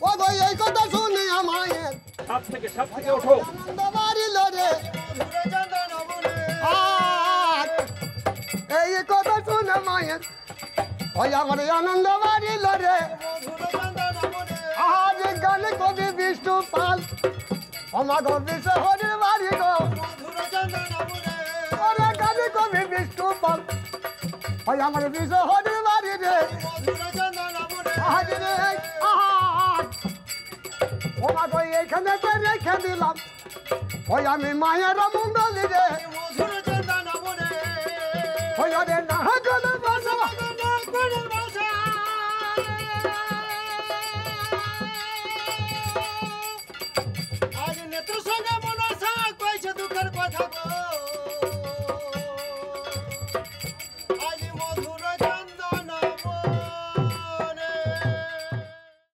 ও গো এই কথা শুনে আমায় সাত থেকে ওঠো। আনন্দ বাড়িল রে আর এই কথা শুনে মায়ের ওই আমার আনন্দ বাড়িল রে আজ গানে কবি বিষ্ণু পাল আমার গো বিশ্ব হরির বাড়ি গো ওরে গানে কবি বিষ্ণু পাল ওই আমার বিশ্ব হরির বাড়ি রে আজ রে ওমা গো এইখানে রেখে দিলাম ওই আমি মায়ের মঙ্গল রে ওই রে